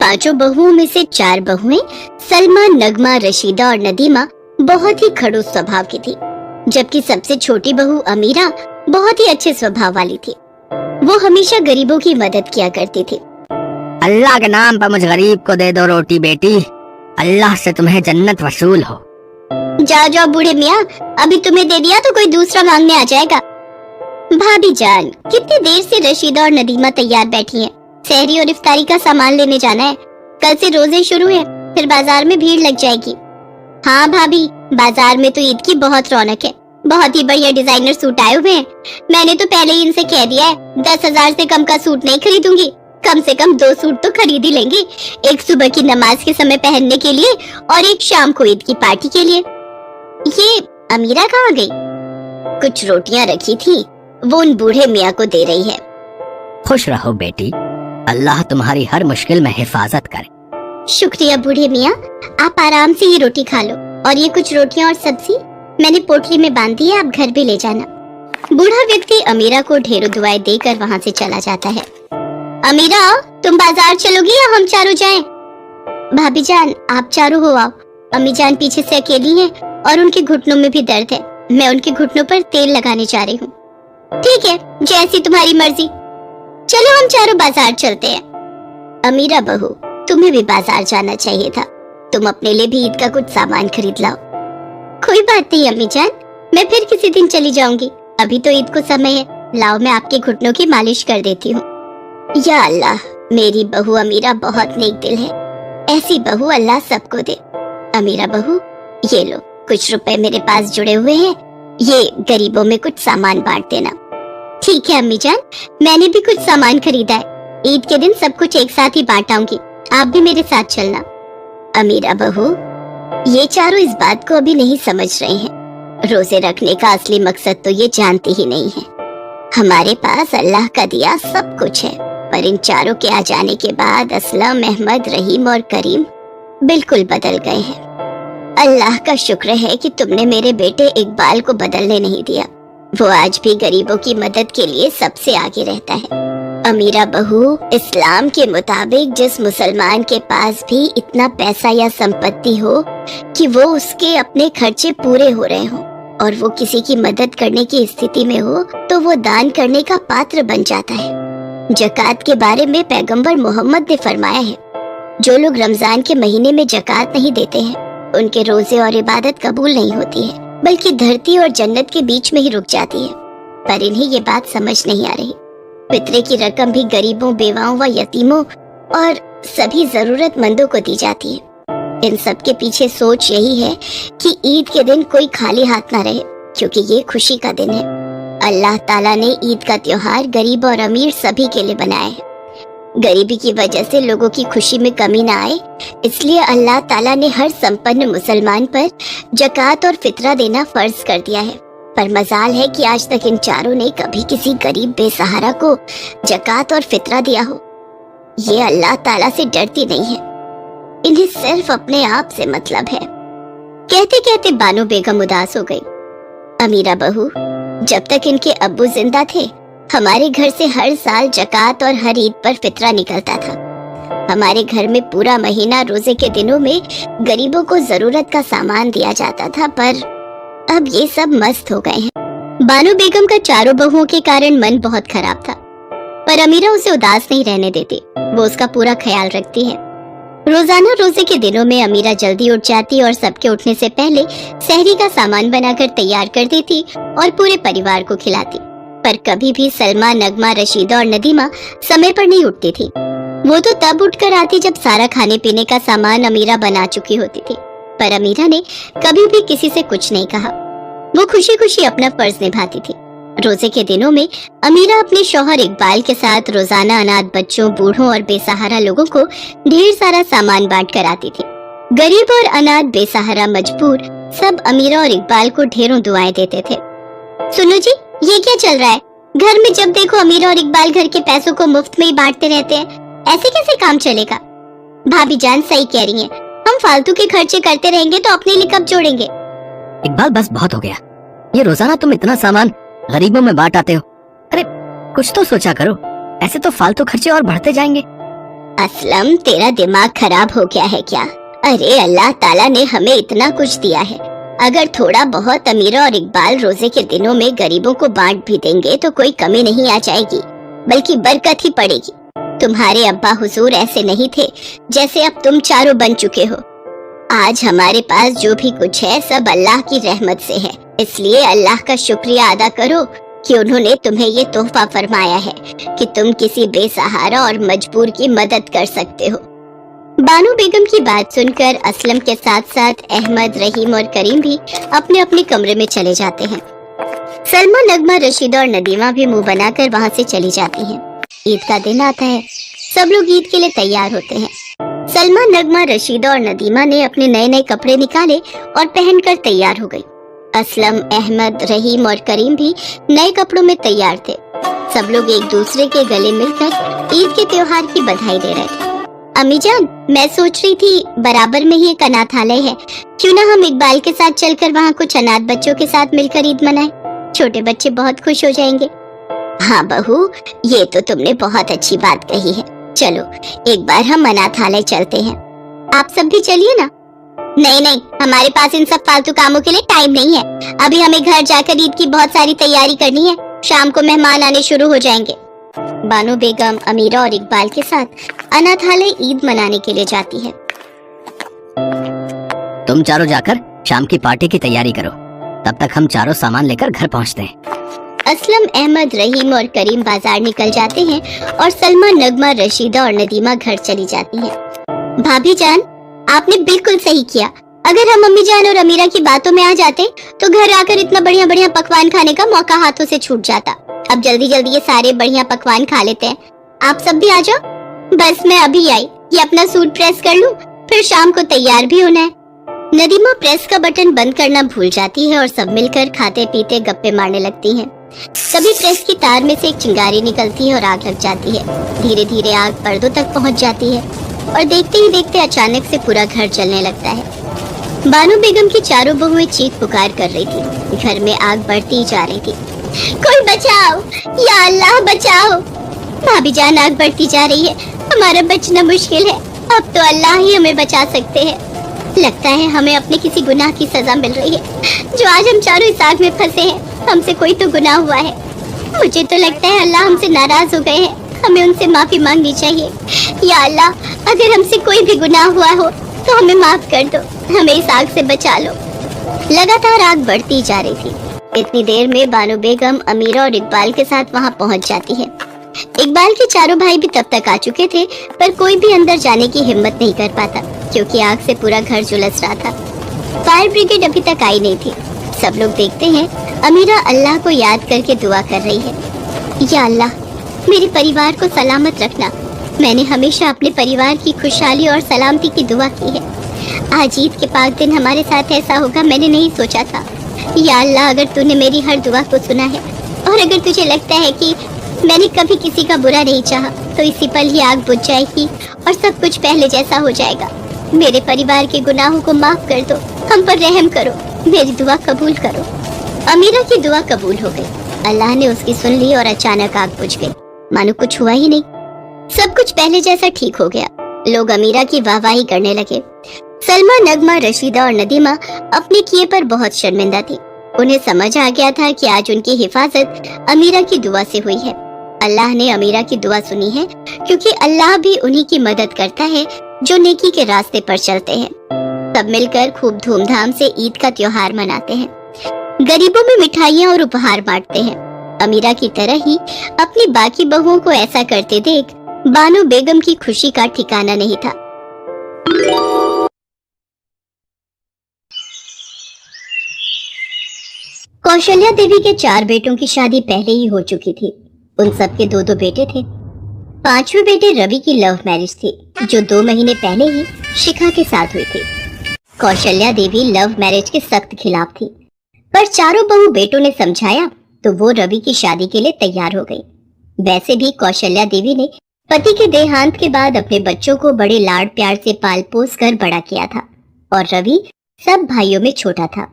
पांचों बहुओं में से 4 बहुएं सलमा, नगमा, रशीदा और नदीमा बहुत ही खड़ूस स्वभाव की थी, जबकि सबसे छोटी बहू अमीरा बहुत ही अच्छे स्वभाव वाली थी। वो हमेशा गरीबों की मदद किया करती थी। अल्लाह के नाम पर मुझ गरीब को दे दो रोटी बेटी, अल्लाह से तुम्हें जन्नत वसूल हो। जाओ जाओ बूढ़े मियाँ, अभी तुम्हें दे दिया तो कोई दूसरा मांगने आ जाएगा। भाभी जान, कितनी देर से रशीदा और नदीमा तैयार बैठी हैं। सहरी और इफ्तारी का सामान लेने जाना है। कल से रोजे शुरू है, फिर बाजार में भीड़ लग जाएगी। हाँ भाभी, बाजार में तो ईद की बहुत रौनक है। बहुत ही बढ़िया डिजाइनर सूट आए हुए हैं। मैंने तो पहले ही इनसे कह दिया है 10,000 से कम का सूट नहीं खरीदूंगी। कम से कम 2 सूट तो खरीद ही लेंगे, एक सुबह की नमाज के समय पहनने के लिए और एक शाम को ईद की पार्टी के लिए। ये अमीरा कहाँ गई? कुछ रोटियां रखी थी, वो उन बूढ़े मियाँ को दे रही है। खुश रहो बेटी, अल्लाह तुम्हारी हर मुश्किल में हिफाजत करे। शुक्रिया बूढ़े मियाँ, आप आराम से ये रोटी खा लो, और ये कुछ रोटियां और सब्जी मैंने पोटली में बांध दी है, आप घर भी ले जाना। बूढ़ा व्यक्ति अमीरा को ढेरों दुआएं देकर वहाँ से चला जाता है। अमीरा, तुम बाजार चलोगी या हम चारों जाएं? भाभी जान, आप चारों हो आओ। अम्मी जान पीछे से अकेली हैं और उनके घुटनों में भी दर्द है। मैं उनके घुटनों पर तेल लगाने जा रही हूँ। ठीक है, जैसी तुम्हारी मर्जी। चलो हम चारों बाजार चलते हैं। अमीरा बहू, तुम्हें भी बाजार जाना चाहिए था। तुम अपने लिए भी ईद का कुछ सामान खरीद लाओ। कोई बात नहीं अम्मी जान, मैं फिर किसी दिन चली जाऊंगी। अभी तो ईद को समय है। लाओ, मैं आपके घुटनों की मालिश कर देती हूँ। या अल्लाह, मेरी बहू अमीरा बहुत नेक दिल है। ऐसी बहू अल्लाह सबको दे। अमीरा बहू, ये लो, कुछ रुपए मेरे पास जुड़े हुए हैं, ये गरीबों में कुछ सामान बांट देना। ठीक है अम्मी जान, मैंने भी कुछ सामान खरीदा है। ईद के दिन सब कुछ एक साथ ही बांट आऊंगी, आप भी मेरे साथ चलना। अमीरा बहू, ये चारों इस बात को अभी नहीं समझ रहे हैं। रोजे रखने का असली मकसद तो ये जानते ही नहीं है। हमारे पास अल्लाह का दिया सब कुछ है, पर इन चारों के आ जाने के बाद असलम, अहमद, रहीम और करीम बिल्कुल बदल गए हैं। अल्लाह का शुक्र है कि तुमने मेरे बेटे इकबाल को बदलने नहीं दिया। वो आज भी गरीबों की मदद के लिए सबसे आगे रहता है। अमीरा बहू, इस्लाम के मुताबिक जिस मुसलमान के पास भी इतना पैसा या संपत्ति हो कि वो उसके अपने खर्चे पूरे हो रहे हो और वो किसी की मदद करने की स्थिति में हो, तो वो दान करने का पात्र बन जाता है। जकात के बारे में पैगंबर मोहम्मद ने फरमाया है, जो लोग रमजान के महीने में जकात नहीं देते हैं, उनके रोजे और इबादत कबूल नहीं होती है, बल्कि धरती और जन्नत के बीच में ही रुक जाती है। पर इन्हें ये बात समझ नहीं आ रही। फितरे की रकम भी गरीबों, बेवाओं व यतीमों और सभी जरूरतमंदों को दी जाती है। इन सब के पीछे सोच यही है कि ईद के दिन कोई खाली हाथ ना रहे, क्योंकि ये खुशी का दिन है। अल्लाह ताला ने ईद का त्योहार गरीब और अमीर सभी के लिए बनाया है। गरीबी की वजह से लोगों की खुशी में कमी ना आए, इसलिए अल्लाह ताला ने हर संपन्न मुसलमान पर जकात और फितरा देना फर्ज कर दिया है। पर मजाल है कि आज तक इन चारों ने कभी किसी गरीब बेसहारा को जकात और फितरा दिया हो। ये अल्लाह ताला से डरती नहीं है, इन्हें सिर्फ अपने आप से मतलब है। कहते कहते बानो बेगम उदास हो गई। अमीरा बहू, जब तक इनके अब्बू जिंदा थे, हमारे घर से हर साल जकात और हर ईद पर फितरा निकलता था। हमारे घर में पूरा महीना रोजे के दिनों में गरीबों को जरूरत का सामान दिया जाता था, पर अब ये सब मस्त हो गए हैं। बानो बेगम का चारों बहुओं के कारण मन बहुत खराब था, पर अमीरा उसे उदास नहीं रहने देती। वो उसका पूरा ख्याल रखती है। रोजाना रोजे के दिनों में अमीरा जल्दी उठ जाती और सबके उठने से पहले सहरी का सामान बनाकर तैयार कर देती और पूरे परिवार को खिलाती। पर कभी भी सलमा, नगमा, रशीदा और नदीमा समय पर नहीं उठती थी। वो तो तब उठकर आती जब सारा खाने पीने का सामान अमीरा बना चुकी होती थी। पर अमीरा ने कभी भी किसी से कुछ नहीं कहा। वो खुशी खुशी अपना फर्ज निभाती थी। रोजे के दिनों में अमीरा अपने शौहर इकबाल के साथ रोजाना अनाथ बच्चों, बूढ़ों और बेसहारा लोगों को ढेर सारा सामान बांट कर आती थी। गरीब और अनाथ, बेसहारा, मजबूर सब अमीरा और इकबाल को ढेरों दुआएं देते थे। सुनो जी, ये क्या चल रहा है? घर में जब देखो अमीरा और इकबाल घर के पैसों को मुफ्त में ही बांटते रहते हैं। ऐसे कैसे काम चलेगा? भाभी जान सही कह रही हैं, हम फालतू के खर्चे करते रहेंगे तो अपने लिए कब जोड़ेंगे? इकबाल, बस बहुत हो गया। ये रोजाना तुम इतना सामान गरीबों में बांट आते हो। अरे कुछ तो सोचा करो, ऐसे तो फालतू खर्चे और बढ़ते जाएंगे। असलम, तेरा दिमाग खराब हो गया है क्या? अरे अल्लाह ताला ने हमें इतना कुछ दिया है, अगर थोड़ा बहुत अमीरा और इकबाल रोजे के दिनों में गरीबों को बांट भी देंगे तो कोई कमी नहीं आ जाएगी, बल्कि बरकत ही पड़ेगी। तुम्हारे अब्बा हुजूर ऐसे नहीं थे जैसे अब तुम चारों बन चुके हो। आज हमारे पास जो भी कुछ है सब अल्लाह की रहमत से है, इसलिए अल्लाह का शुक्रिया अदा करो कि उन्होंने तुम्हें ये तोहफा फरमाया है कि तुम किसी बेसहारा और मजबूर की मदद कर सकते हो। बानो बेगम की बात सुनकर असलम के साथ साथ अहमद, रहीम और करीम भी अपने अपने कमरे में चले जाते हैं। सलमा, नगमा, रशीदा और नदीमा भी मुंह बनाकर वहाँ से चली जाती हैं। ईद का दिन आता है, सब लोग ईद के लिए तैयार होते हैं। सलमा, नगमा, रशीदा और नदीमा ने अपने नए नए कपड़े निकाले और पहनकर तैयार हो गई। असलम, अहमद, रहीम और करीम भी नए कपड़ों में तैयार थे। सब लोग एक दूसरे के गले मिलकर ईद के त्योहार की बधाई दे रहे थे। अम्मी जान, मैं सोच रही थी बराबर में ही एक अनाथालय है, क्यों ना हम इकबाल के साथ चलकर वहाँ कुछ अनाथ बच्चों के साथ मिलकर ईद मनाएं? छोटे बच्चे बहुत खुश हो जाएंगे। हाँ बहू, ये तो तुमने बहुत अच्छी बात कही है। चलो एक बार हम अनाथालय चलते हैं। आप सब भी चलिए ना। नहीं नहीं, हमारे पास इन सब फालतू कामों के लिए टाइम नहीं है। अभी हमें घर जाकर ईद की बहुत सारी तैयारी करनी है, शाम को मेहमान आने शुरू हो जाएंगे। बानो बेगम, अमीरा और इकबाल के साथ अनाथालय ईद मनाने के लिए जाती है। तुम चारों जाकर शाम की पार्टी की तैयारी करो, तब तक हम चारों सामान लेकर घर पहुंचते हैं। असलम, अहमद, रहीम और करीम बाजार निकल जाते हैं और सलमा, नगमा, रशीदा और नदीमा घर चली जाती हैं। भाभी जान, आपने बिल्कुल सही किया। अगर हम अम्मी जान और अमीरा की बातों में आ जाते तो घर आकर इतना बढ़िया बढ़िया पकवान खाने का मौका हाथों से छूट जाता। अब जल्दी जल्दी ये सारे बढ़िया पकवान खा लेते हैं। आप सब भी आ जाओ। बस मैं अभी आई, ये अपना सूट प्रेस कर लूं, फिर शाम को तैयार भी होना है। नदीमा प्रेस का बटन बंद करना भूल जाती है और सब मिलकर खाते पीते गप्पे मारने लगती हैं। तभी प्रेस की तार में से एक चिंगारी निकलती है और आग लग जाती है। धीरे धीरे आग पर्दों तक पहुंच जाती है और देखते ही देखते अचानक से पूरा घर जलने लगता है। बानो बेगम की चारों बहुएं चीख पुकार कर रही थी। घर में आग बढ़ती जा रही थी। कोई बचाओ, या अल्लाह बचाओ। भाभी जान, आग बढ़ती जा रही है, हमारा बचना मुश्किल है। अब तो अल्लाह ही हमें बचा सकते हैं। लगता है हमें अपने किसी गुनाह की सजा मिल रही है जो आज हम चारों इस आग में फंसे हैं। हमसे कोई तो गुनाह हुआ है। मुझे तो लगता है अल्लाह हमसे नाराज हो गए हैं, हमें उनसे माफी मांगनी चाहिए। या अल्लाह, अगर हमसे कोई भी गुनाह हुआ हो तो हमें माफ कर दो, हमें इस आग से बचा लो। लगातार आग बढ़ती जा रही थी। इतनी देर में बानो बेगम, अमीरा और इकबाल के साथ वहाँ पहुँच जाती है। इकबाल के चारों भाई भी तब तक आ चुके थे, पर कोई भी अंदर जाने की हिम्मत नहीं कर पाता क्योंकि आग से पूरा घर झुलस रहा था। फायर ब्रिगेड अभी तक आई नहीं थी। सब लोग देखते हैं अमीरा अल्लाह को याद करके दुआ कर रही है। या अल्लाह, मेरे परिवार को सलामत रखना। मैंने हमेशा अपने परिवार की खुशहाली और सलामती की दुआ की है। आज ईद के पाक दिन हमारे साथ ऐसा होगा मैंने नहीं सोचा था। या अल्लाह, अगर तूने मेरी हर दुआ को सुना है और अगर तुझे लगता है कि मैंने कभी किसी का बुरा नहीं चाहा तो इसी पल ही आग बुझ जाएगी और सब कुछ पहले जैसा हो जाएगा। मेरे परिवार के गुनाहों को माफ कर दो, हम पर रहम करो, मेरी दुआ कबूल करो। अमीरा की दुआ कबूल हो गई। अल्लाह ने उसकी सुन ली और अचानक आग बुझ गई, मानो कुछ हुआ ही नहीं। सब कुछ पहले जैसा ठीक हो गया। लोग अमीरा की वाहवाही करने लगे। सलमा, नगमा, रशीदा और नदीमा अपने किए पर बहुत शर्मिंदा थी। उन्हें समझ आ गया था कि आज उनकी हिफाजत अमीरा की दुआ से हुई है। अल्लाह ने अमीरा की दुआ सुनी है क्योंकि अल्लाह भी उन्हीं की मदद करता है जो नेकी के रास्ते पर चलते हैं। सब मिलकर खूब धूमधाम से ईद का त्योहार मनाते हैं। गरीबों में मिठाइयाँ और उपहार बांटते हैं। अमीरा की तरह ही अपनी बाकी बहुओं को ऐसा करते देख बानो बेगम की खुशी का ठिकाना नहीं था। कौशल्या देवी के 4 बेटों की शादी पहले ही हो चुकी थी। उन सबके 2-2 बेटे थे। 5वें बेटे रवि की लव मैरिज थी जो 2 महीने पहले ही शिखा के साथ हुई थी। कौशल्या देवी लव मैरिज के सख्त खिलाफ थी, पर चारों बहू बेटों ने समझाया तो वो रवि की शादी के लिए तैयार हो गई। वैसे भी कौशल्या देवी ने पति के देहांत के बाद अपने बच्चों को बड़े लाड़ प्यार से पाल पोस कर बड़ा किया था और रवि सब भाइयों में छोटा था,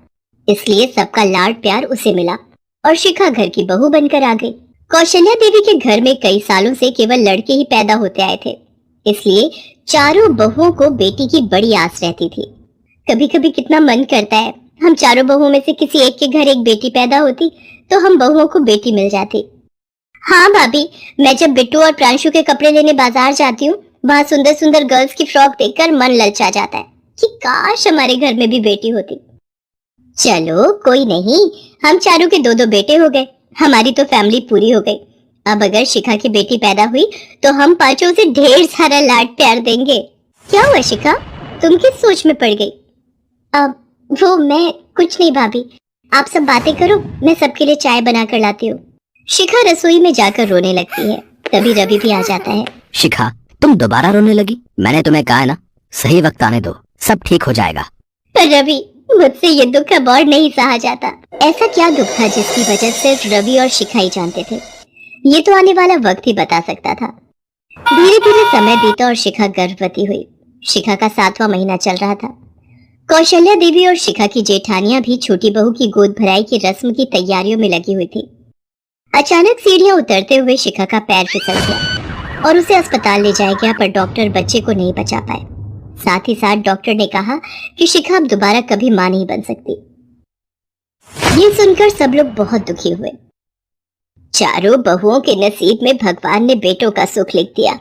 इसलिए सबका लाड़ प्यार उसे मिला और शिखा घर की बहू बनकर आ गई। कौशल्या देवी के घर में कई सालों से केवल लड़के ही पैदा होते आए थे। इसलिए चारों बहुओं को बेटी की बड़ी आस रहती थी। कभी कभी कितना मन करता है हम चारों बहुओं में से किसी एक के घर एक बेटी पैदा होती तो हम बहुओं को बेटी मिल जाती। हाँ भाभी, मैं जब बिट्टू और प्रांशु के कपड़े लेने बाजार जाती हूँ, वहाँ सुंदर सुंदर गर्ल्स की फ्रॉक देखकर मन ललचा जाता है कि काश हमारे घर में भी बेटी होती। चलो कोई नहीं, हम चारों के दो दो बेटे हो गए, हमारी तो फैमिली पूरी हो गई। अब अगर शिखा की बेटी पैदा हुई तो हम पांचों से ढेर सारा लाड प्यार देंगे। क्या हुआ शिखा, तुम किस सोच में पड़ गई? अब वो मैं कुछ नहीं भाभी, आप सब बातें करो, मैं सबके लिए चाय बना कर लाती हूँ। शिखा रसोई में जाकर रोने लगती है। तभी रवि भी आ जाता है। शिखा, तुम दोबारा रोने लगी? मैंने तुम्हें कहा है ना, सही वक्त आने दो, सब ठीक हो जाएगा। पर रवि, मुझसे ये दुख अब और नहीं सहा जाता। ऐसा क्या दुख था जिसकी वजह सिर्फ रवि और शिखा ही जानते थे? ये तो आने वाला वक्त ही बता सकता था। धीरे धीरे समय बीता और शिखा गर्भवती हुई। शिखा का 7वां महीना चल रहा था। कौशल्या देवी और शिखा की जेठानियां भी छोटी बहू की गोद भराई की रस्म की तैयारियों में लगी हुई थी। अचानक सीढ़ियां उतरते हुए शिखा का पैर फिसल गया और उसे अस्पताल ले जाया गया, पर डॉक्टर बच्चे को नहीं बचा पाए। साथ ही साथ डॉक्टर ने कहा कि शिखा अब दोबारा कभी मां नहीं बन सकती। ये सुनकर सब लोग बहुत दुखी हुए। चारों बहुओं के नसीब में भगवान ने बेटों का सुख लिख दिया,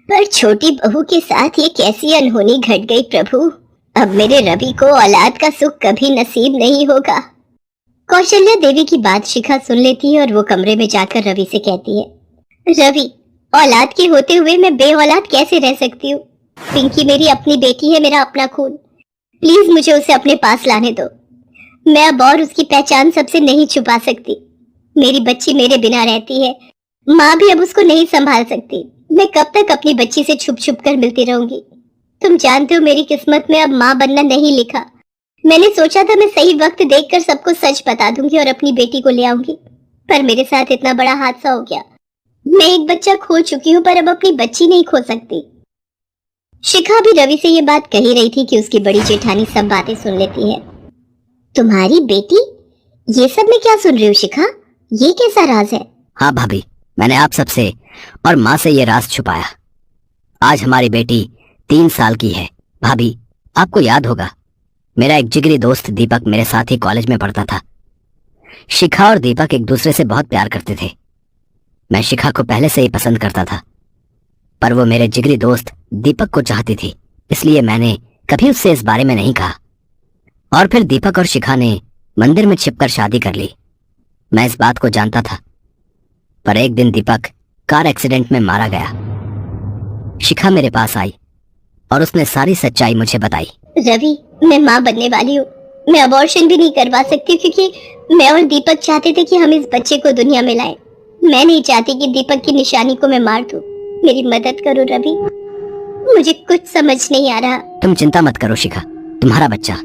पर छोटी बहू के साथ ये कैसी अनहोनी घट गई प्रभु। अब मेरे रवि को औलाद का सुख कभी नसीब नहीं होगा। कौशल्या देवी की बात शिखा सुन लेती है और वो कमरे में जाकर रवि से कहती है, रवि, औलाद के होते हुए मैं बे औलाद कैसे रह सकती हूँ? पिंकी मेरी अपनी बेटी है, मेरा अपना खून। प्लीज मुझे उसे अपने पास लाने दो। मैं अब और उसकी पहचान सबसे नहीं छुपा सकती। मेरी बच्ची मेरे बिना रहती है, माँ भी अब उसको नहीं संभाल सकती। मैं कब तक अपनी बच्ची से छुप छुप कर मिलती रहूंगी? तुम जानते हो मेरी किस्मत में अब माँ बनना नहीं लिखा। मैंने सोचा था मैं सही वक्त देखकर सबको सच बता दूंगी और अपनी बेटी को ले आऊंगी, पर मेरे साथ इतना बड़ा हादसा हो गया। मैं एक बच्चा खो चुकी हूँ, पर अब अपनी बच्ची नहीं खो सकती। शिखा भी रवि से ये बात कही रही थी कि उसकी बड़ी जेठानी सब बातें सुन लेती है। तुम्हारी बेटी? ये सब मैं क्या सुन रही हूँ शिखा? ये कैसा राज है? हाँ भाभी, मैंने आप सबसे और माँ से ये राज छुपाया। आज हमारी बेटी 3 साल की है। भाभी, आपको याद होगा, मेरा एक जिगरी दोस्त दीपक मेरे साथ ही कॉलेज में पढ़ता था। शिखा और दीपक एक दूसरे से बहुत प्यार करते थे। मैं शिखा को पहले से ही पसंद करता था, पर वो मेरे जिगरी दोस्त दीपक को चाहती थी, इसलिए मैंने कभी उससे इस बारे में नहीं कहा। और फिर दीपक और शिखा ने मंदिर में छिपकर शादी कर ली। मैं इस बात को जानता था, पर एक दिन दीपक कार एक्सीडेंट में मारा गया। शिखा मेरे पास आई और उसने सारी सच्चाई मुझे बताई। रवि, मैं माँ बनने वाली हूँ। मैं अबॉर्शन भी नहीं करवा सकती क्योंकि मैं और दीपक चाहते थे कि हम इस बच्चे को दुनिया में लाएं। मैं नहीं चाहती कि दीपक की निशानी को मैं मार दूं। मेरी मदद करो रवि, मुझे कुछ समझ नहीं आ रहा। तुम चिंता मत करो शिखा, तुम्हारा बच्चा,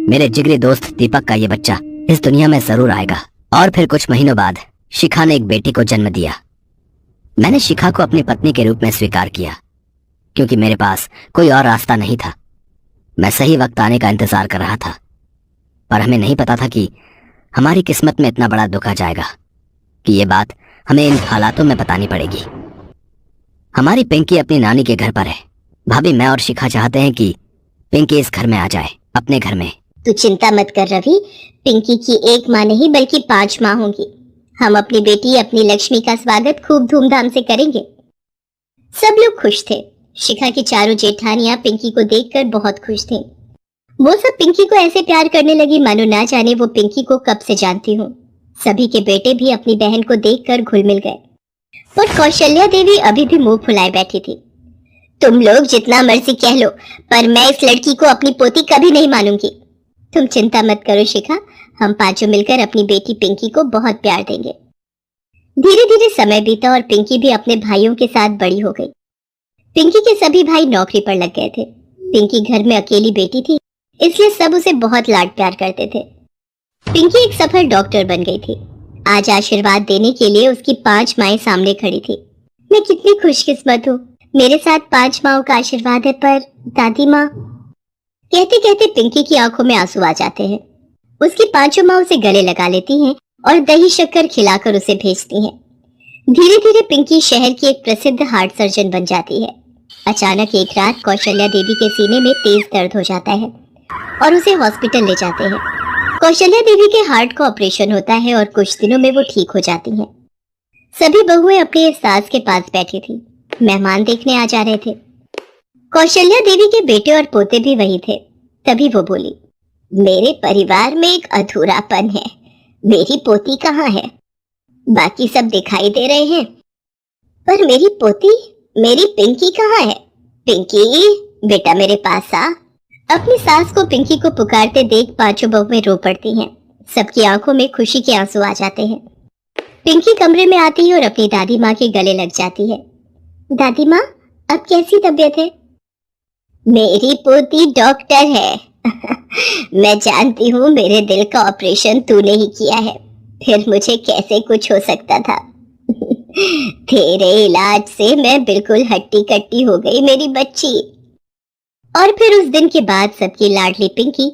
मेरे जिगरी दोस्त दीपक का ये बच्चा इस दुनिया में जरूर आएगा। और फिर कुछ महीनों बाद शिखा ने एक बेटी को जन्म दिया। मैंने शिखा को अपनी पत्नी के रूप में स्वीकार किया, क्योंकि मेरे पास कोई और रास्ता नहीं था। मैं सही वक्त आने का इंतजार कर रहा था, पर हमें नहीं पता था कि हमारी किस्मत में इतना बड़ा दुख आ जाएगा कि ये बात हमें इन हालातों में बतानी पड़ेगी। हमारी पिंकी अपनी नानी के घर पर है। भाभी, मैं और शिखा चाहते हैं कि पिंकी इस घर में आ जाए, अपने घर में। तू चिंता मत कर रवि, पिंकी की एक माँ नहीं बल्कि 5 माँ होंगी। हम अपनी बेटी अपनी लक्ष्मी का स्वागत खूब धूमधाम से करेंगे। सब लोग खुश थे। शिखा की चारों जेठानियां पिंकी को देखकर बहुत खुश थीं। वो सब पिंकी को ऐसे प्यार करने लगी मानो ना जाने वो पिंकी को कब से जानती हूँ। सभी के बेटे भी अपनी बहन को देखकर घुल मिल गए, पर कौशल्या देवी अभी भी मुंह फुलाए बैठी थी। तुम लोग जितना मर्जी कह लो, पर मैं इस लड़की को अपनी पोती कभी नहीं मानूंगी। तुम चिंता मत करो शिखा, हम पांचों मिलकर अपनी बेटी पिंकी को बहुत प्यार देंगे। धीरे धीरे समय बीता और पिंकी भी अपने भाइयों के साथ बड़ी हो गई। पिंकी के सभी भाई नौकरी पर लग गए थे। पिंकी घर में अकेली बेटी थी, इसलिए सब उसे बहुत लाड प्यार करते थे। पिंकी एक सफल डॉक्टर बन गई थी। आज आशीर्वाद देने के लिए उसकी 5 माएं सामने खड़ी थी। मैं कितनी खुशकिस्मत हूँ, मेरे साथ 5 माओं का आशीर्वाद है। पर दादी माँ, कहते कहते पिंकी की आंखों में आंसू आ जाते हैं। उसकी 5 माँ उसे गले लगा लेती हैं और दही शक्कर खिलाकर उसे भेजती हैं। धीरे धीरे पिंकी शहर की एक प्रसिद्ध हार्ट सर्जन बन जाती है। अचानक एक रात कौशल्या देवी के सीने में तेज दर्द हो जाता है और उसे हॉस्पिटल ले जाते हैं। कौशल्या देवी के हार्ट का ऑपरेशन होता है और कुछ दिनों में वो ठीक हो जाती हैं। सभी बहुएं अपनी सास के पास बैठी थी। मेहमान देखने आ जा रहे थे। कौशल्या देवी के बेटे और पोते भी वही थे। तभी वो बोली, मेरे परिवार में एक अधूरापन है। मेरी पोती कहाँ है? बाकी सब दिखाई दे रहे हैं, पर मेरी पोती, मेरी पिंकी कहाँ है? पिंकी, बेटा मेरे पास आ। अपनी सास को पिंकी को पुकारते देख पांचों बहुएं रो पड़ती हैं। सबकी आंखों में खुशी के आंसू आ जाते हैं। पिंकी कमरे में आती है और अपनी दादी माँ के गले लग जाती है। दादी माँ, अब कैसी तबीयत है? मेरी पोती डॉक्टर है। मैं जानती हूँ मेरे दिल का ऑपरेशन तूने ही किया है, फिर मुझे कैसे कुछ हो सकता था। तेरे इलाज से मैं बिल्कुल हट्टी कट्टी हो गई मेरी बच्ची। और फिर उस दिन के बाद सबकी लाडली पिंकी